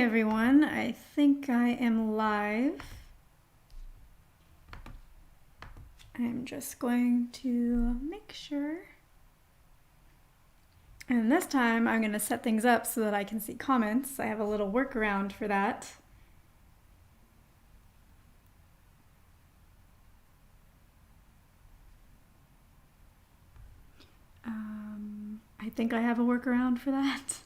everyone, I think I am live. I'm just going to make sure. And this time I'm going to set things up so that I can see comments. I have a little workaround for that. I think I have a workaround for that.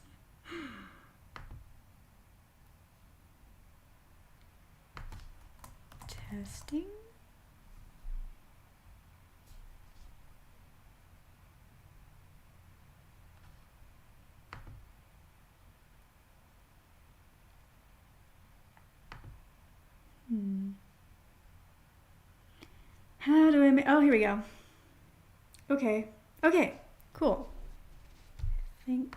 Testing. How do I make, oh, here we go. Okay, cool. I think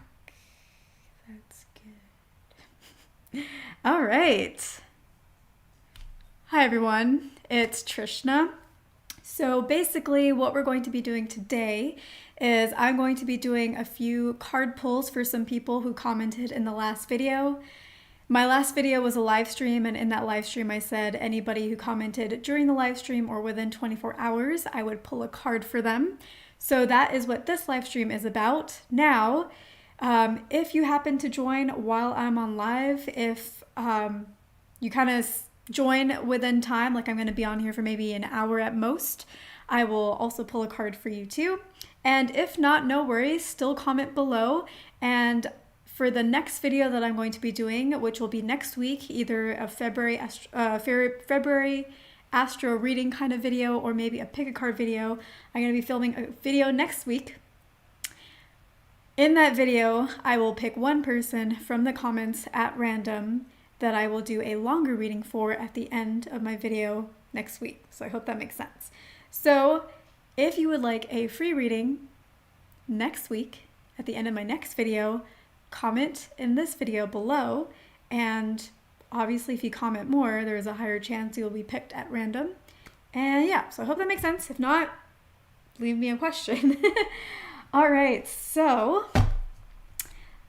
that's good. All right. Hi everyone, it's Trishna. So basically what we're going to be doing today is I'm going to be doing a few card pulls for some people who commented in the last video. My last video was a live stream, and in that live stream I said anybody who commented during the live stream or within 24 hours, I would pull a card for them. So that is what this live stream is about. Now, if you happen to join while I'm on live, if you kind of join within time, like I'm going to be on here for maybe an hour at most, I will also pull a card for you too. And if not, no worries, still comment below. And for the next video that I'm going to be doing, which will be next week, either a February astro reading kind of video or maybe a pick a card video, I'm going to be filming a video next week. In that video, I will pick one person from the comments at random that I will do a longer reading for at the end of my video next week. So I hope that makes sense. So if you would like a free reading next week at the end of my next video, comment in this video below, and obviously if you comment more, there's a higher chance you'll be picked at random. And yeah, so I hope that makes sense. If not, leave me a question. All right, so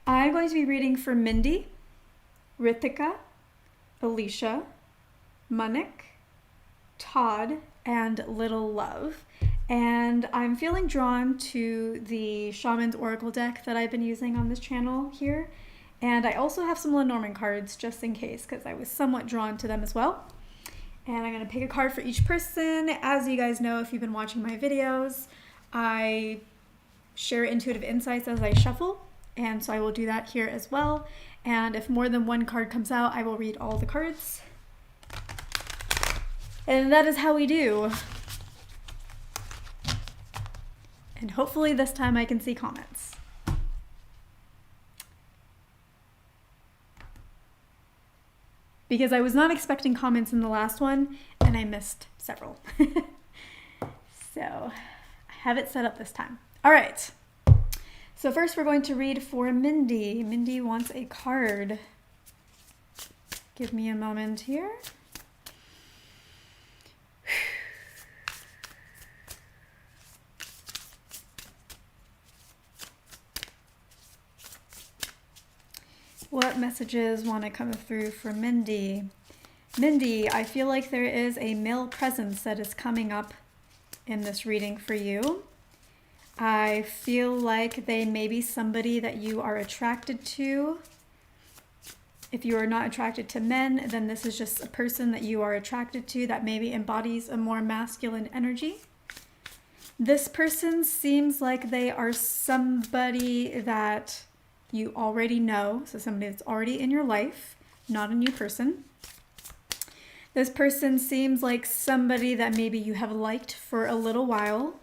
I'm going to be reading for Mindy, Ritika, Alicia, Munich, Todd, and Little Love. And I'm feeling drawn to the Shaman's Oracle deck that I've been using on this channel here. And I also have some Lenormand cards just in case, because I was somewhat drawn to them as well. And I'm going to pick a card for each person. As you guys know, if you've been watching my videos, I share intuitive insights as I shuffle. And so I will do that here as well. And if more than one card comes out, I will read all the cards. And that is how we do. And hopefully this time I can see comments. Because I was not expecting comments in the last one, and I missed several. So I have it set up this time. All right. So first we're going to read for Mindy. Mindy wants a card. Give me a moment here. What messages want to come through for Mindy? Mindy, I feel like there is a male presence that is coming up in this reading for you. I feel like they may be somebody that you are attracted to. If you are not attracted to men, then this is just a person that you are attracted to that maybe embodies a more masculine energy. This person seems like they are somebody that you already know, so somebody that's already in your life, not a new person. This person seems like somebody that maybe you have liked for a little while,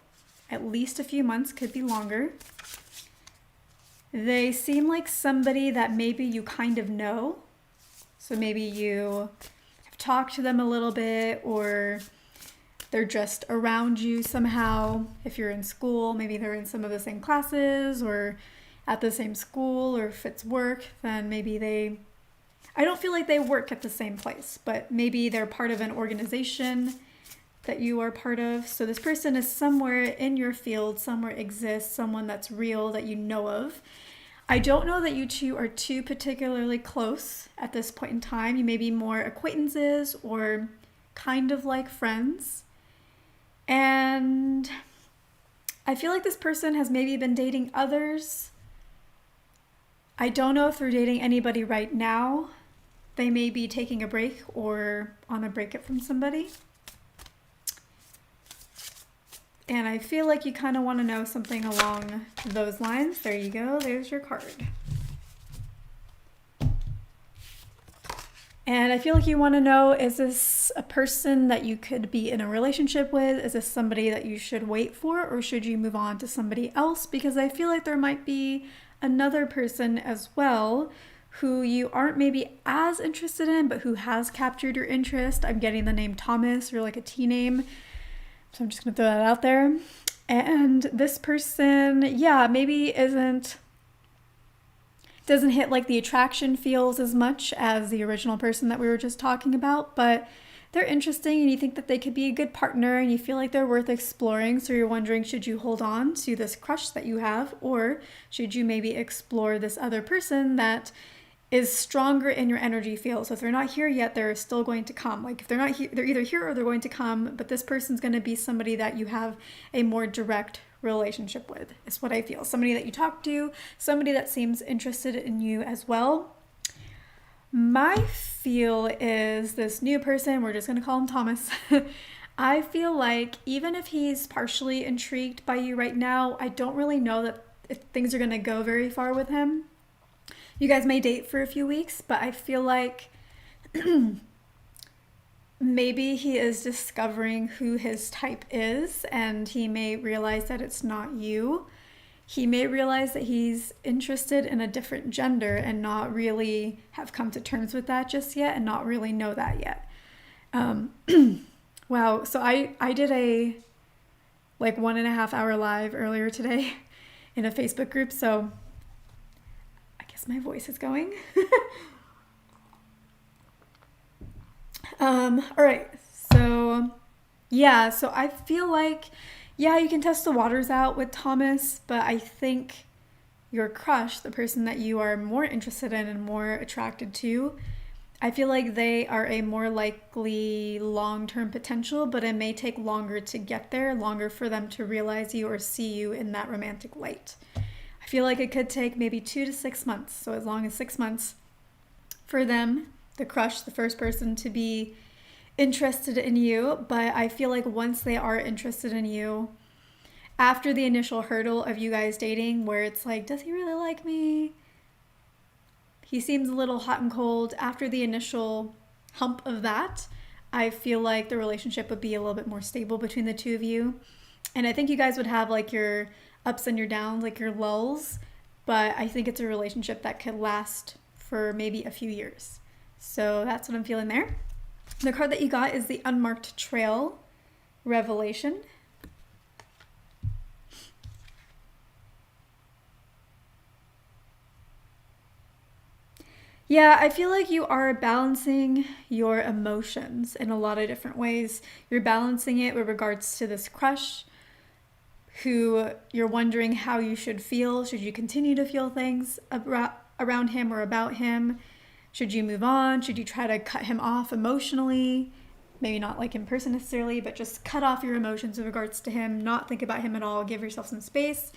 at least a few months, could be longer. They seem like somebody that maybe you kind of know. So maybe you have talked to them a little bit, or they're just around you somehow. If you're in school, maybe they're in some of the same classes or at the same school, or if it's work, then maybe I don't feel like they work at the same place, but maybe they're part of an organization that you are part of. So this person is somewhere in your field, somewhere exists, someone that's real that you know of. I don't know that you two are too particularly close at this point in time. You may be more acquaintances or kind of like friends. And I feel like this person has maybe been dating others. I don't know if they're dating anybody right now. They may be taking a break or on a breakup from somebody. And I feel like you kind of want to know something along those lines. There you go. There's your card. And I feel like you want to know, is this a person that you could be in a relationship with? Is this somebody that you should wait for, or should you move on to somebody else? Because I feel like there might be another person as well who you aren't maybe as interested in, but who has captured your interest. I'm getting the name Thomas, or like a T name. So I'm just going to throw that out there. And this person, yeah, maybe doesn't hit like the attraction feels as much as the original person that we were just talking about, but they're interesting and you think that they could be a good partner and you feel like they're worth exploring. So you're wondering, should you hold on to this crush that you have, or should you maybe explore this other person that is stronger in your energy field? So if they're not here yet, they're still going to come. Like if they're not here, they're either here or they're going to come, but this person's going to be somebody that you have a more direct relationship with, is what I feel. Somebody that you talk to, somebody that seems interested in you as well. My feel is this new person, we're just going to call him Thomas. I feel like even if he's partially intrigued by you right now, I don't really know that if things are going to go very far with him. You guys may date for a few weeks, but I feel like maybe he is discovering who his type is, and he may realize that it's not you. He may realize that he's interested in a different gender and not really have come to terms with that just yet, and not really know that yet. Wow. So I did a like 1.5 hour live earlier today in a Facebook group. So my voice is going. All right. So I feel like, you can test the waters out with Thomas, but I think your crush, the person that you are more interested in and more attracted to, I feel like they are a more likely long-term potential, but it may take longer to get there, longer for them to realize you or see you in that romantic light. I feel like it could take maybe 2 to 6 months. So as long as 6 months for them, the crush, the first person, to be interested in you. But I feel like once they are interested in you, after the initial hurdle of you guys dating, where it's like, does he really like me? He seems a little hot and cold. After the initial hump of that, I feel like the relationship would be a little bit more stable between the two of you. And I think you guys would have like your ups and your downs, like your lulls, but I think it's a relationship that could last for maybe a few years. So that's what I'm feeling there. The card that you got is the Unmarked Trail Revelation. Yeah, I feel like you are balancing your emotions in a lot of different ways. You're balancing it with regards to this crush, who you're wondering how you should feel. Should you continue to feel things around him or about him? Should you move on? Should you try to cut him off emotionally? Maybe not like in person necessarily, but just cut off your emotions with regards to him, not think about him at all, give yourself some space.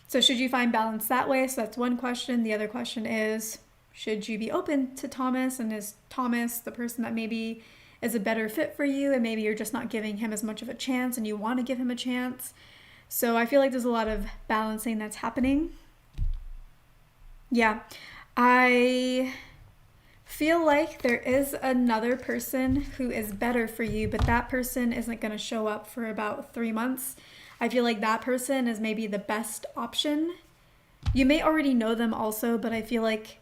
So should you find balance that way? So that's one question. The other question is, should you be open to Thomas, and is Thomas the person that maybe is a better fit for you, and maybe you're just not giving him as much of a chance and you want to give him a chance? So I feel like there's a lot of balancing that's happening. Yeah, I feel like there is another person who is better for you, but that person isn't going to show up for about 3 months. I feel like that person is maybe the best option. You may already know them also, but I feel like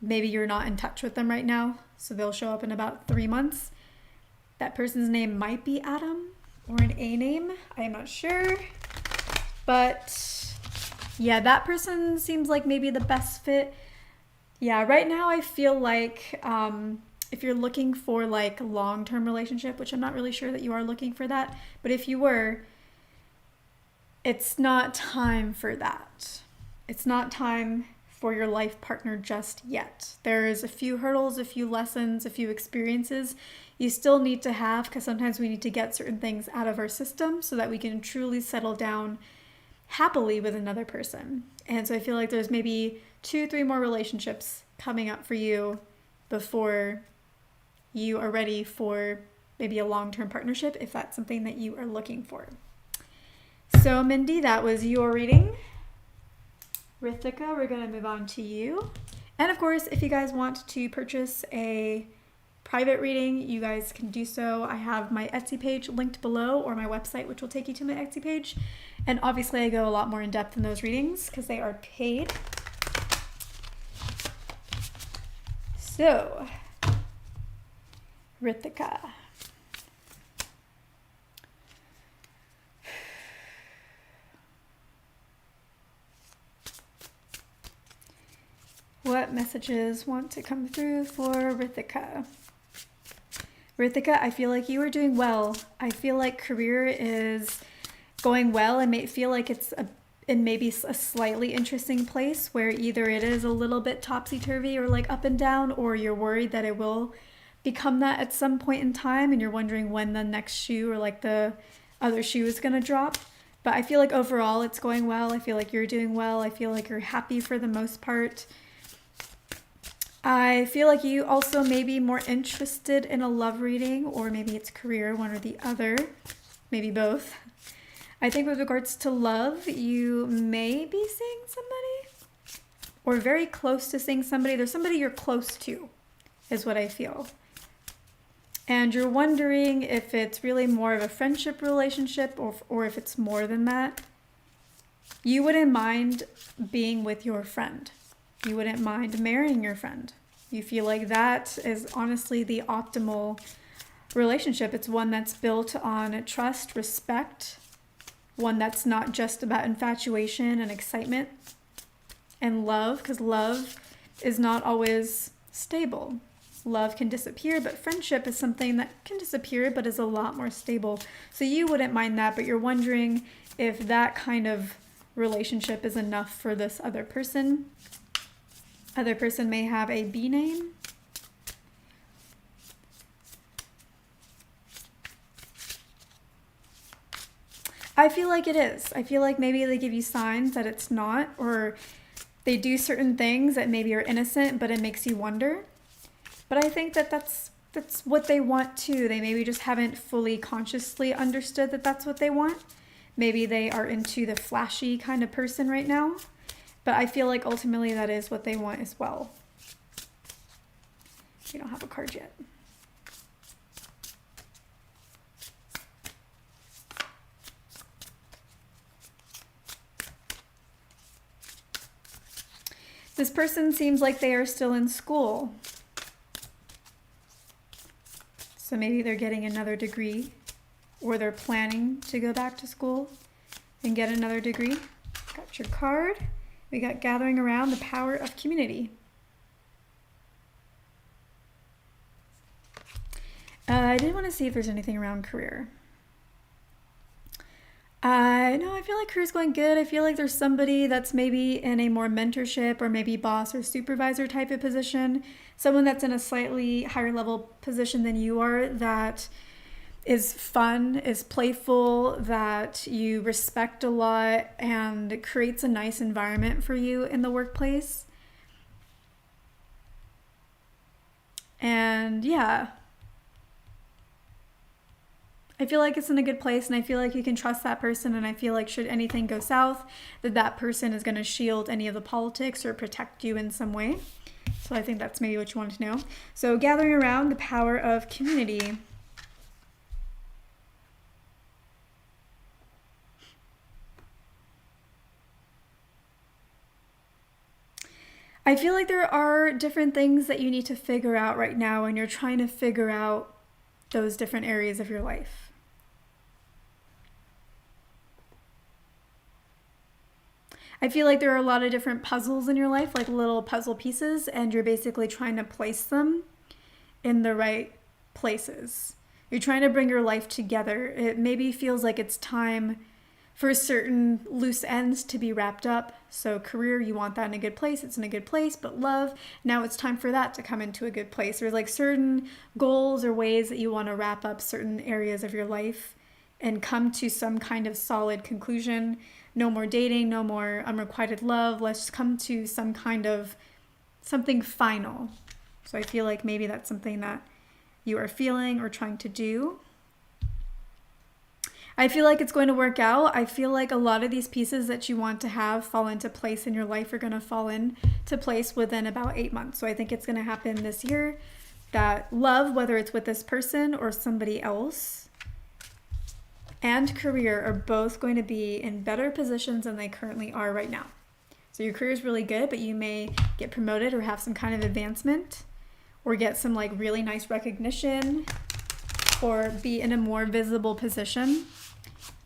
maybe you're not in touch with them right now, so they'll show up in about 3 months. That person's name might be Adam, or an A name, I am not sure. But yeah, that person seems like maybe the best fit. Yeah, right now I feel like if you're looking for like long-term relationship, which I'm not really sure that you are looking for that, but if you were, it's not time for that. it's not time for your life partner just yet. There's a few hurdles, a few lessons, a few experiences you still need to have, because sometimes we need to get certain things out of our system so that we can truly settle down happily with another person. And so I feel like there's maybe 2-3 more relationships coming up for you before you are ready for maybe a long-term partnership, if that's something that you are looking for. So Mindy, that was your reading. Rithika, we're going to move on to you. And of course, if you guys want to purchase a private reading, you guys can do so. I have my Etsy page linked below, or my website, which will take you to my Etsy page. And obviously I go a lot more in depth in those readings because they are paid. So, Rithika. What messages want to come through for Rithika? Rithika, I feel like you are doing well. I feel like career is going well. It may feel like it's in maybe a slightly interesting place where either it is a little bit topsy-turvy or like up and down, or you're worried that it will become that at some point in time and you're wondering when the next shoe or like the other shoe is going to drop. But I feel like overall it's going well. I feel like you're doing well. I feel like you're happy for the most part. I feel like you also may be more interested in a love reading, or maybe it's career, one or the other, maybe both. I think with regards to love, you may be seeing somebody, or very close to seeing somebody. There's somebody you're close to, is what I feel. And you're wondering if it's really more of a friendship relationship, or if it's more than that. You wouldn't mind being with your friend. You wouldn't mind marrying your friend. You feel like that is honestly the optimal relationship. It's one that's built on trust, respect, one that's not just about infatuation and excitement and love, because love is not always stable. Love can disappear, but friendship is something that can disappear but is a lot more stable. So you wouldn't mind that, but you're wondering if that kind of relationship is enough for this other person. Other person may have a B name. I feel like it is. I feel like maybe they give you signs that it's not, or they do certain things that maybe are innocent, but it makes you wonder. But I think that that's what they want too. They maybe just haven't fully consciously understood that that's what they want. Maybe they are into the flashy kind of person right now. But I feel like ultimately that is what they want as well. We don't have a card yet. This person seems like they are still in school. So maybe they're getting another degree, or they're planning to go back to school and get another degree. Got your card. We got gathering around the power of community. I did want to see if there's anything around career. No, I feel like career's going good. I feel like there's somebody that's maybe in a more mentorship or maybe boss or supervisor type of position. Someone that's in a slightly higher level position than you are, that is fun, is playful, that you respect a lot, and creates a nice environment for you in the workplace. And yeah, I feel like it's in a good place, and I feel like you can trust that person, and I feel like should anything go south, that person is going to shield any of the politics or protect you in some way. So I think that's maybe what you want to know. So gathering around the power of community. I feel like there are different things that you need to figure out right now, and you're trying to figure out those different areas of your life. I feel like there are a lot of different puzzles in your life, like little puzzle pieces, and you're basically trying to place them in the right places. You're trying to bring your life together. It maybe feels like it's time for certain loose ends to be wrapped up. So career, you want that in a good place, it's in a good place, but love, now it's time for that to come into a good place. There's like certain goals or ways that you want to wrap up certain areas of your life and come to some kind of solid conclusion. No more dating, no more unrequited love. Let's come to some kind of something final. So I feel like maybe that's something that you are feeling or trying to do. I feel like it's going to work out. I feel like a lot of these pieces that you want to have fall into place in your life are going to fall into place within about 8 months. So I think it's going to happen this year. That love, whether it's with this person or somebody else, and career are both going to be in better positions than they currently are right now. So your career is really good, but you may get promoted or have some kind of advancement or get some like really nice recognition or be in a more visible position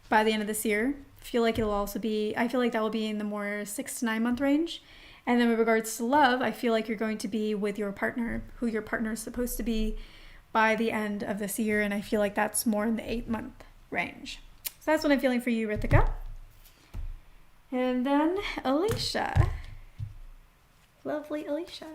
by the end of this year. I feel like that will be in the more 6 to 9 month range. And then with regards to love, I feel like you're going to be with your partner, who your partner is supposed to be by the end of this year. And I feel like that's more in the 8 month range. So that's what I'm feeling for you, Ritika. And then Alicia. Lovely Alicia.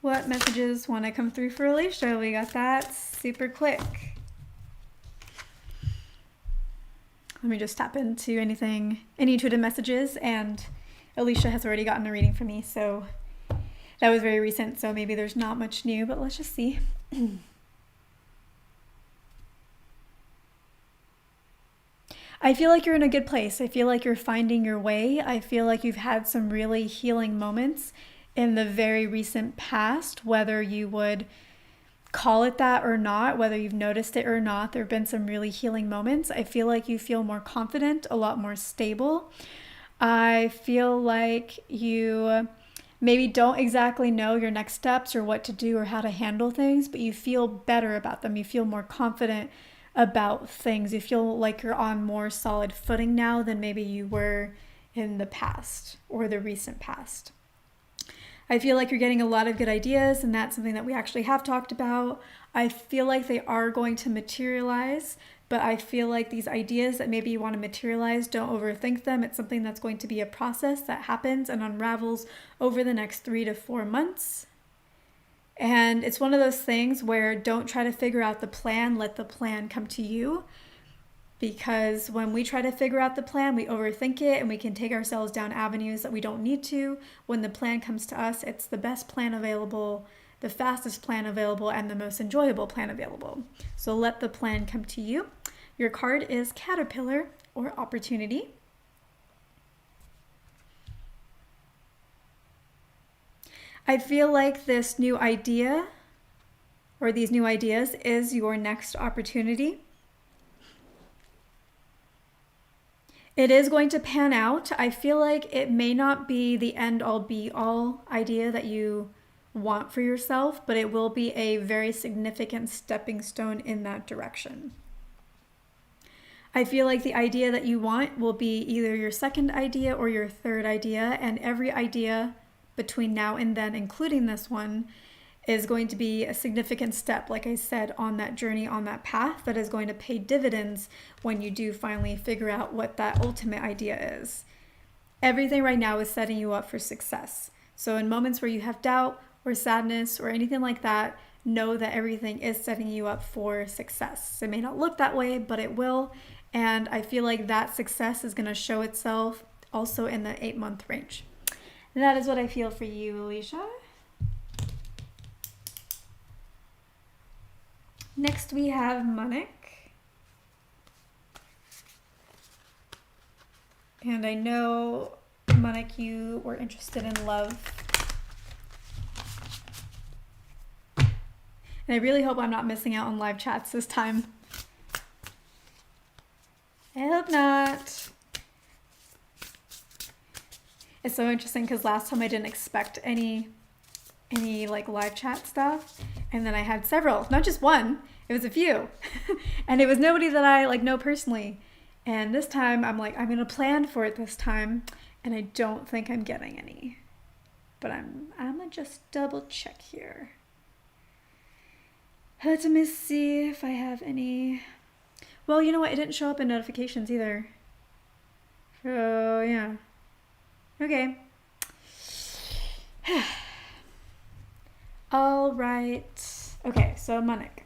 What messages want to come through for Alicia? We got that super quick. Let me just tap into any intuitive messages, and Alicia has already gotten a reading from me, so that was very recent, so maybe there's not much new, but let's just see. I feel like you're in a good place. I feel like you're finding your way. I feel like you've had some really healing moments in the very recent past, whether you would call it that or not, whether you've noticed it or not, there have been some really healing moments. I feel like you feel more confident, a lot more stable. I feel like you maybe don't exactly know your next steps or what to do or how to handle things, but you feel better about them. You feel more confident about things. You feel like you're on more solid footing now than maybe you were in the past or the recent past. I feel like you're getting a lot of good ideas, and that's something that we actually have talked about. I feel like they are going to materialize, but I feel like these ideas that maybe you want to materialize, don't overthink them. It's something that's going to be a process that happens and unravels over the next 3 to 4 months. And it's one of those things where don't try to figure out the plan, let the plan come to you. Because when we try to figure out the plan, we overthink it and we can take ourselves down avenues that we don't need to. When the plan comes to us, it's the best plan available, the fastest plan available, and the most enjoyable plan available. So let the plan come to you. Your card is Caterpillar or Opportunity. I feel like this new idea or these new ideas is your next opportunity. It is going to pan out. I feel like it may not be the end all be all idea that you want for yourself, but it will be a very significant stepping stone in that direction. I feel like the idea that you want will be either your second idea or your third idea, and every idea between now and then, including this one, is going to be a significant step, like I said, on that journey, on that path that is going to pay dividends when you do finally figure out what that ultimate idea is. Everything right now is setting you up for success. So in moments where you have doubt or sadness or anything like that, know that everything is setting you up for success. It may not look that way, but it will. And I feel like that success is going to show itself also in the 8 month range. And that is what I feel for you, Alicia. Next we have Monik. And I know, Monik, you were interested in love. And I really hope I'm not missing out on live chats this time. I hope not. It's so interesting because last time I didn't expect any like live chat stuff, and then I had several, not just one, it was a few. And it was nobody that I like know personally. And this time I'm like, I'm gonna plan for it this time, and I don't think I'm getting any. but I'm gonna just double check here. Let me see if I have any. Well, you know what? It didn't show up in notifications either. So, yeah. Okay. All right. Okay, so Monik.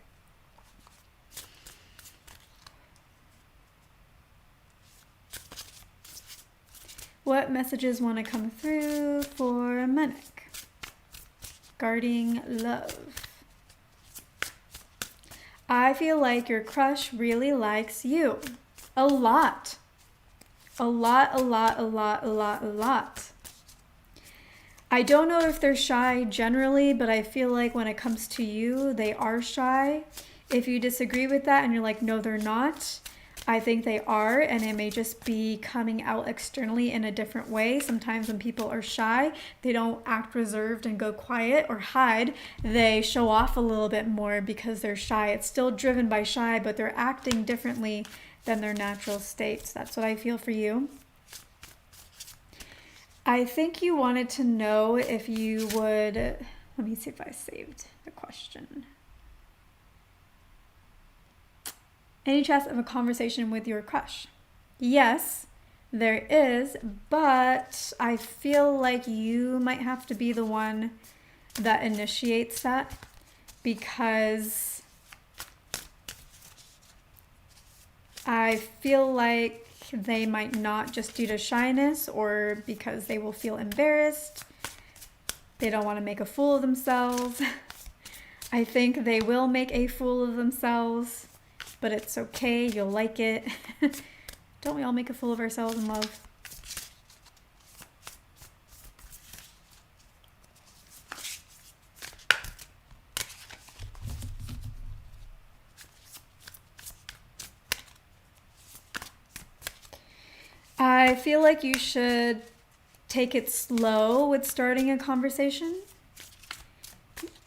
What messages want to come through for Monik? Guarding love. I feel like your crush really likes you. A lot. A lot, a lot, a lot, a lot, a lot. I don't know if they're shy generally, but I feel like when it comes to you, they are shy. If you disagree with that and you're like, no, they're not, I think they are, and it may just be coming out externally in a different way. Sometimes when people are shy, they don't act reserved and go quiet or hide. They show off a little bit more because they're shy. It's still driven by shy, but they're acting differently than their natural states. That's what I feel for you. I think you wanted to know if you would, let me see if I saved the question. Any chance of a conversation with your crush? Yes, there is, but I feel like you might have to be the one that initiates that, because I feel like they might not, just due to shyness or because they will feel embarrassed. They don't want to make a fool of themselves. I think they will make a fool of themselves, but it's okay. You'll like it. Don't we all make a fool of ourselves in love? I feel like you should take it slow with starting a conversation.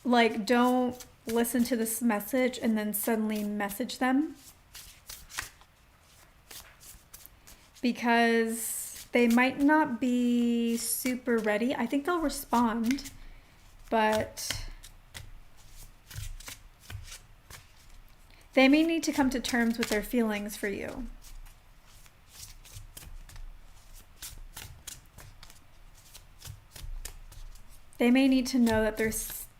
Like, don't listen to this message and then suddenly message them, because they might not be super ready. I think they'll respond, but they may need to come to terms with their feelings for you. They may need to know that their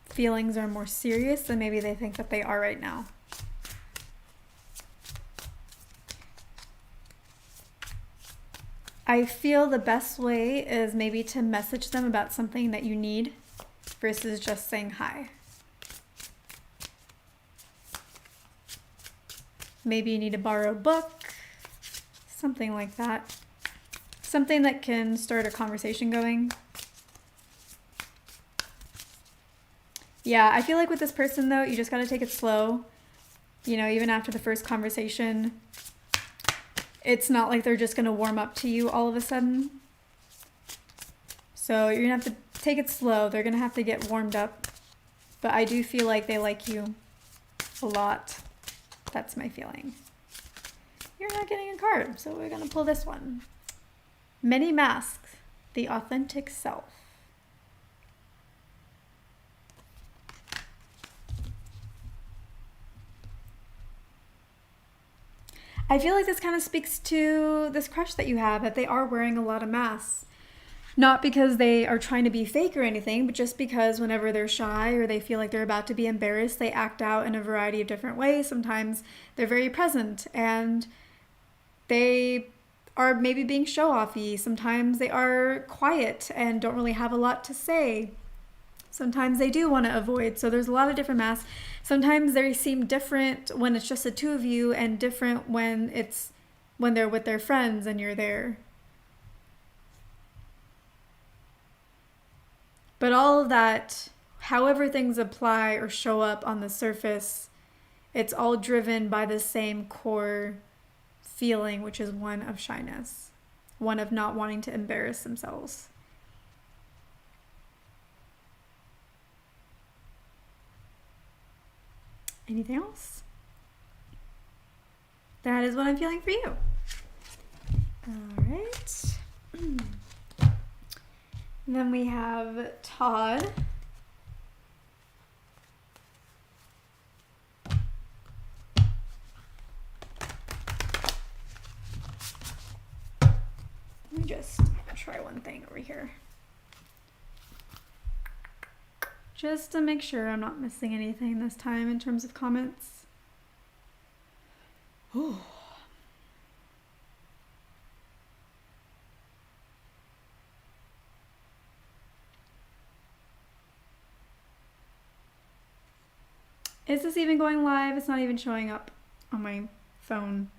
feelings are more serious than maybe they think that they are right now. I feel the best way is maybe to message them about something that you need versus just saying hi. Maybe you need to borrow a book, something like that. Something that can start a conversation going. Yeah, I feel like with this person, though, you just got to take it slow. You know, even after the first conversation, it's not like they're just going to warm up to you all of a sudden. So you're going to have to take it slow. They're going to have to get warmed up. But I do feel like they like you a lot. That's my feeling. You're not getting a card, so we're going to pull this one. Many masks, the authentic self. I feel like this kind of speaks to this crush that you have, that they are wearing a lot of masks. Not because they are trying to be fake or anything, but just because whenever they're shy or they feel like they're about to be embarrassed, they act out in a variety of different ways. Sometimes they're very present and they are maybe being show-offy. Sometimes they are quiet and don't really have a lot to say. Sometimes they do want to avoid. So there's a lot of different masks. Sometimes they seem different when it's just the two of you, and different when they're with their friends and you're there. But all of that, however things apply or show up on the surface, it's all driven by the same core feeling, which is one of shyness, one of not wanting to embarrass themselves. Anything else? That is what I'm feeling for you. All right. And then we have Todd. Let me just try one thing over here. Just to make sure I'm not missing anything this time in terms of comments. Ooh. Is this even going live? It's not even showing up on my phone.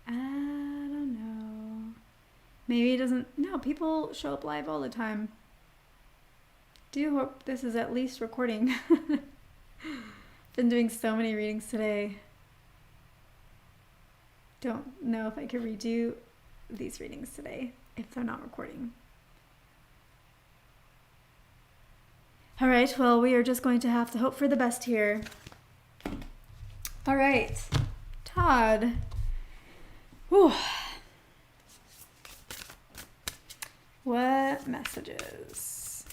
I don't know. Maybe it doesn't. No, people show up live all the time. Do hope this is at least recording. Been doing so many readings today. Don't know if I could redo these readings today if they're not recording. All right, well, we are just going to have to hope for the best here. All right, Todd. Whew. What messages?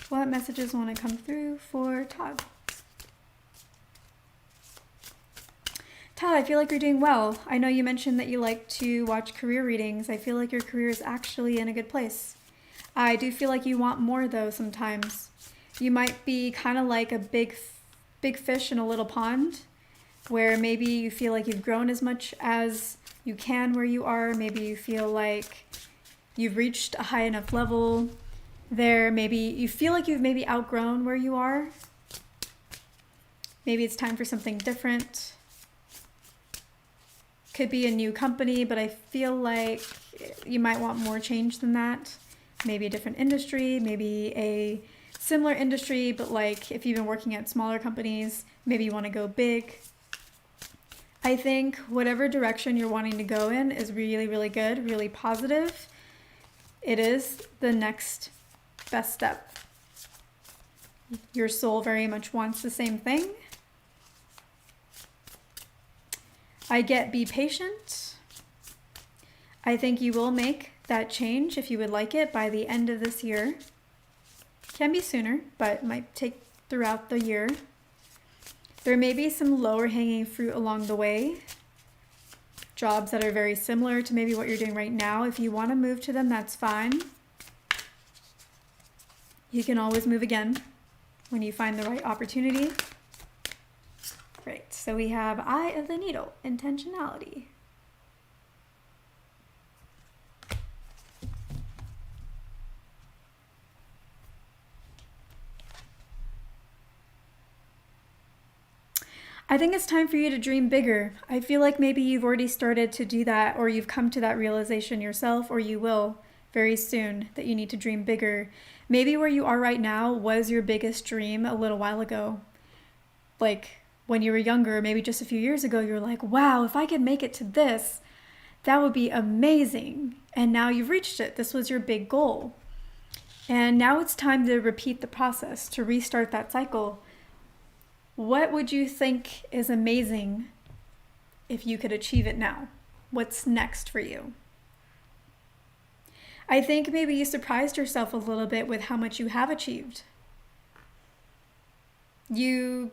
What messages want to come through for Todd? Todd, I feel like you're doing well. I know you mentioned that you like to watch career readings. I feel like your career is actually in a good place. I do feel like you want more though sometimes. You might be kind of like a big fish in a little pond where maybe you feel like you've grown as much as you can where you are. Maybe you feel like you've reached a high enough level there. Maybe you feel like you've maybe outgrown where you are. Maybe it's time for something different. Could be a new company, but I feel like you might want more change than that. Maybe a different industry, maybe a similar industry, but like if you've been working at smaller companies, maybe you want to go big. I think whatever direction you're wanting to go in is really, really good, really positive. It is the next best step. Your soul very much wants the same thing. I get be patient. I think you will make that change if you would like it by the end of this year. Can be sooner, but might take throughout the year. There may be some lower hanging fruit along the way. Jobs that are very similar to maybe what you're doing right now. If you want to move to them, that's fine. You can always move again when you find the right opportunity. Great, so we have Eye of the Needle, intentionality. I think it's time for you to dream bigger. I feel like maybe you've already started to do that, or you've come to that realization yourself, or you will very soon, that you need to dream bigger. Maybe where you are right now was your biggest dream a little while ago. Like when you were younger, maybe just a few years ago, you're like, wow, if I could make it to this, that would be amazing. And now you've reached it. This was your big goal. And now it's time to repeat the process, to restart that cycle. What would you think is amazing if you could achieve it now? What's next for you? I think maybe you surprised yourself a little bit with how much you have achieved. You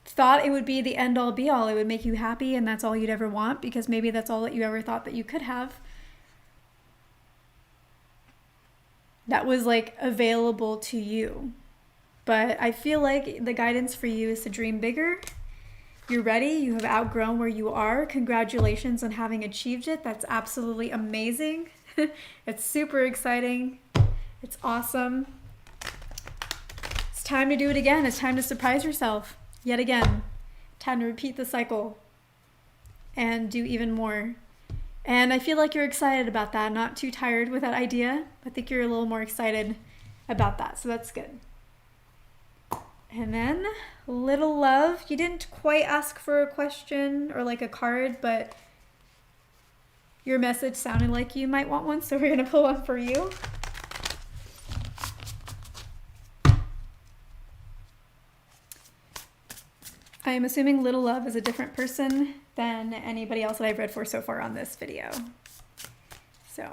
thought it would be the end all be all. It would make you happy and that's all you'd ever want because maybe that's all that you ever thought that you could have. That was like available to you. But I feel like the guidance for you is to dream bigger. You're ready. You have outgrown where you are. Congratulations on having achieved it. That's absolutely amazing. It's super exciting. It's awesome. It's time to do it again. It's time to surprise yourself yet again. Time to repeat the cycle and do even more. And I feel like you're excited about that. Not too tired with that idea. I think you're a little more excited about that. So that's good. And then Little Love. You didn't quite ask for a question or like a card, but your message sounded like you might want one, so we're going to pull one for you. I am assuming Little Love is a different person than anybody else that I've read for so far on this video. So.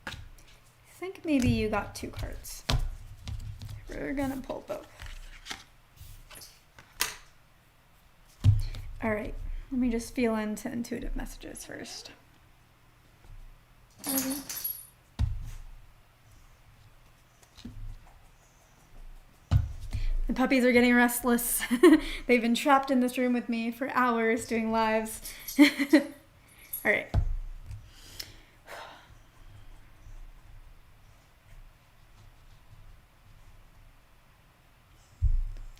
I think maybe you got 2 cards. We're gonna pull both. All right, let me just feel into intuitive messages first. The puppies are getting restless. They've been trapped in this room with me for hours doing lives. All right.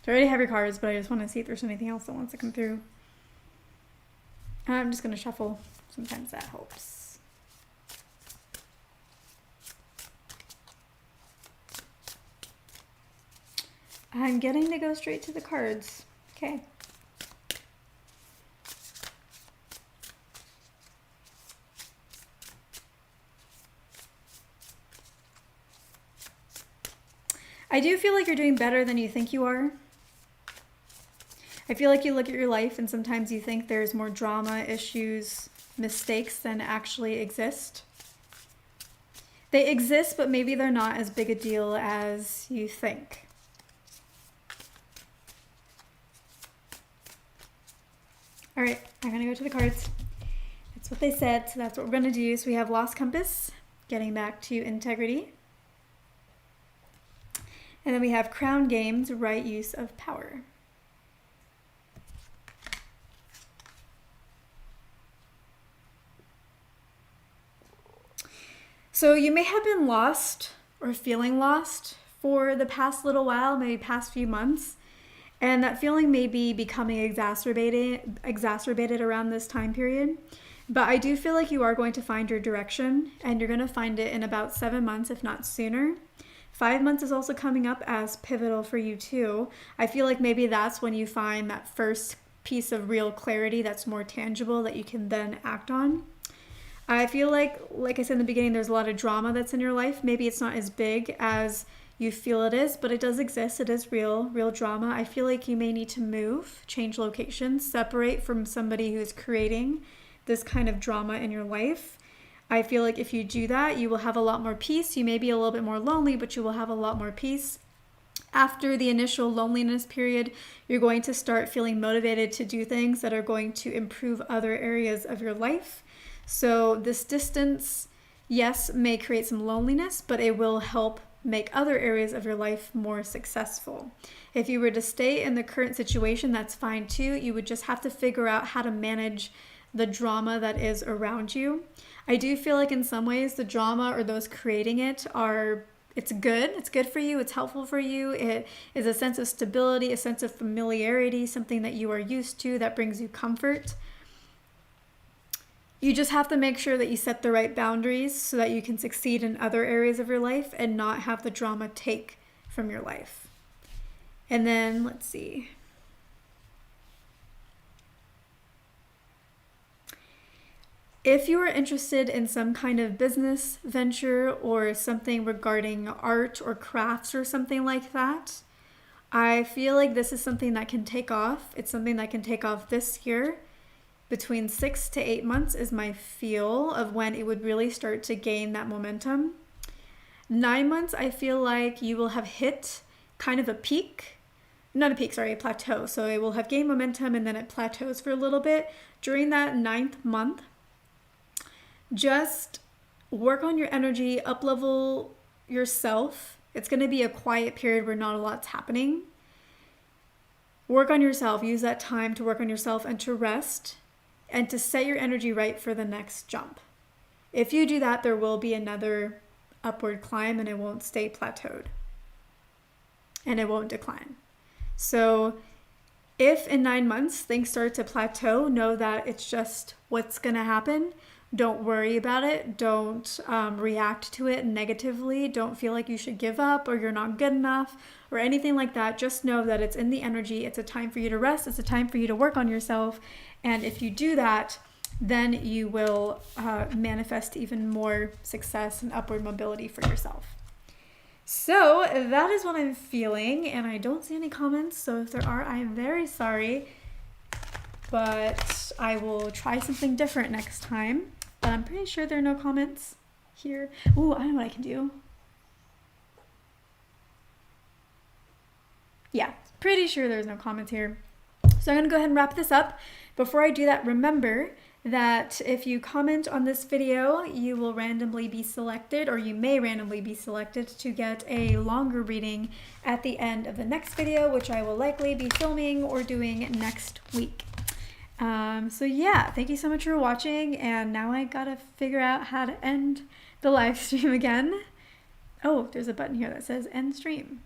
So I already have your cards, but I just want to see if there's anything else that wants to come through. I'm just going to shuffle. Sometimes that helps. I'm getting to go straight to the cards. Okay. I do feel like you're doing better than you think you are. I feel like you look at your life and sometimes you think there's more drama, issues, mistakes than actually exist. They exist, but maybe they're not as big a deal as you think. All right, I'm gonna go to the cards. That's what they said, so that's what we're gonna do. So we have Lost Compass, getting back to integrity. And then we have Crown Games, right use of power. So you may have been lost or feeling lost for the past little while, maybe past few months. And that feeling may be becoming exacerbated around this time period. But I do feel like you are going to find your direction, and you're going to find it in about 7 months, if not sooner. 5 months is also coming up as pivotal for you too. I feel like maybe that's when you find that first piece of real clarity that's more tangible that you can then act on. I feel like I said in the beginning, there's a lot of drama that's in your life. Maybe it's not as big as you feel it is, but it does exist. It is real drama. I feel like you may need to move, change locations, separate from somebody who's creating this kind of drama in your life. I feel like if you do that, you will have a lot more peace. You may be a little bit more lonely, but you will have a lot more peace. After the initial loneliness period, you're going to start feeling motivated to do things that are going to improve other areas of your life. So this distance, yes, may create some loneliness, but it will help make other areas of your life more successful. If you were to stay in the current situation, that's fine too. You would just have to figure out how to manage the drama that is around you. I do feel like in some ways the drama or those creating it it's good. It's good for you. It's helpful for you. It is a sense of stability, a sense of familiarity, something that you are used to that brings you comfort. You just have to make sure that you set the right boundaries so that you can succeed in other areas of your life and not have the drama take from your life. And then let's see. If you are interested in some kind of business venture or something regarding art or crafts or something like that, I feel like this is something that can take off. It's something that can take off this year. Between 6 to 8 months is my feel of when it would really start to gain that momentum. 9 months, I feel like you will have hit kind of a peak. Not a peak, sorry, a plateau. So it will have gained momentum and then it plateaus for a little bit. During that 9th month, just work on your energy, up-level yourself. It's going to be a quiet period where not a lot's happening. Work on yourself. Use that time to work on yourself and to rest and to set your energy right for the next jump. If you do that, there will be another upward climb and it won't stay plateaued and it won't decline. So if in 9 months things start to plateau, know that it's just what's going to happen. Don't worry about it. Don't react to it negatively. Don't feel like you should give up or you're not good enough or anything like that. Just know that it's in the energy. It's a time for you to rest. It's a time for you to work on yourself. And if you do that, then you will manifest even more success and upward mobility for yourself. So that is what I'm feeling, and I don't see any comments, so if there are, I am very sorry, but I will try something different next time. But I'm pretty sure there are no comments here. Ooh, I know what I can do. Yeah, pretty sure there's no comments here. So I'm gonna go ahead and wrap this up. Before I do that, remember that if you comment on this video, you will randomly be selected, or you may randomly be selected to get a longer reading at the end of the next video, which I will likely be filming or doing next week. So yeah, thank you so much for watching, and now I gotta figure out how to end the live stream again. Oh, there's a button here that says end stream.